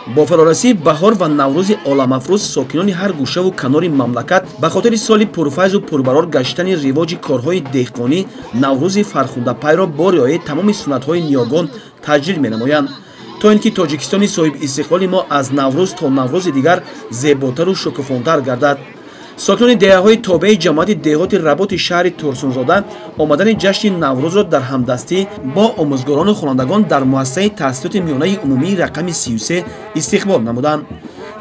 бо фарорасии баҳор ва наврӯзи оламафрӯз сокинони ҳар гӯшаву канори мамлакат ба хотири соли пурфайзу пурбарор гаштани ривоҷи корҳои деҳқонӣ наврӯзи фархундапайро бо риояи тамоми суннатҳои ниёгон таҷлил менамоянд, то ин ки тоҷикистони соҳибистиқлоли мо аз наврӯз то наврӯзи дигар зеботару шукуфонтар гардад. сокинони деҳаҳои тобеи ҷамоати деҳоти Работи шаҳри Турсунзода омадани ҷашни Наврӯзро дар ҳамдастӣ бо омӯзгорону хонандагон дар муассисаи таҳсилоти миёнаи умумии рақами 33 истиқбол намуданд.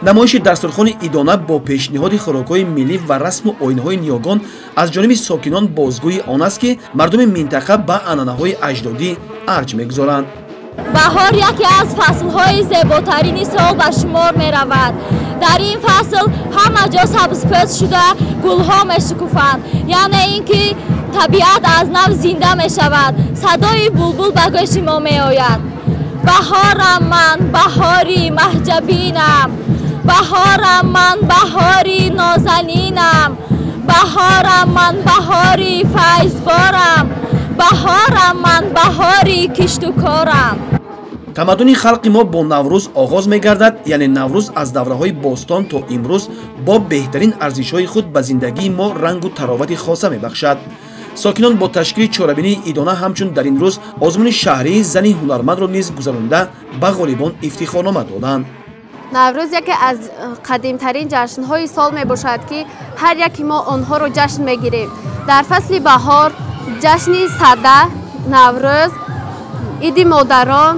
намоиши дастурхони идона бо пешниҳоди хӯрокҳои миллӣ ва расму оинаҳои ниёгон аз ҷониби сокинон бозгӯи он аст ки мардуми минтақа ба анъанаҳои аҷдодӣ арҷ мегузоранд. баҳор яке аз фаслҳои зеботарини сол ба шумор меравад. дар ин фасл ҳама ҷо сабзпӯш шуда гулҳо мешукуфанд, яъне ин ки табиат аз нав зинда мешавад, садои булбул ба гӯши мо меояд. баҳорам ман, баҳори маҳҷабинам, баҳорам ман, баҳори нозанинам, баҳорам ман, баҳори файзборам, баҳорам ман, баҳори киштукорам. тамаддуни халқи мо бо наврӯз оғоз мегардад, яъне наврӯз аз давраҳои бостон то имрӯз бо беҳтарин арзишҳои худ ба зиндагии мо рангу таровати хоса мебахшад. сокинон бо ташкили чорабинии идона ҳамчун дар ин рӯз озмуни шаҳрии зани ҳунармандро низ гузаронида ба ғолибон ифтихорнома доданд. наврӯз яке аз қадимтарин ҷашнҳои сол мебошад ки ҳар яки мо онҳоро ҷашн мегирем. дар фасли баҳор ҷашни сада, наврӯз, иди модарон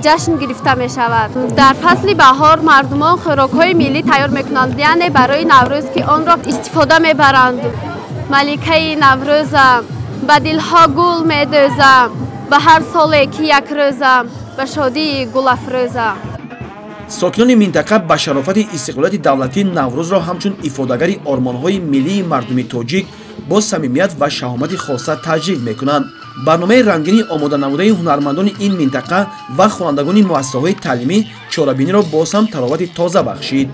ҷашн гирифта мешавад. дар фасли баҳор мардумон хӯрокҳои миллӣ тайёр мекунанд, яъне барои наврӯз ки онро истифода мебаранд. маликаи наврӯзам, ба дилҳо гул медӯзам, ба ҳар соле ки як рӯзам, ба шодии гулафрӯзам. сокинони минтақа ба шарофати истиқлолияти давлатӣ наврӯзро ҳамчун ифодагари ормонҳои миллии мардуми тоҷик бо самимият ва шаҳомати хоса таҷлил мекунанд. барномаи рангини омода намудаи ҳунармандони ин минтақа ва хонандагони муассисаҳои таълимӣ чорабиниро боз ҳам таровати тоза бахшид.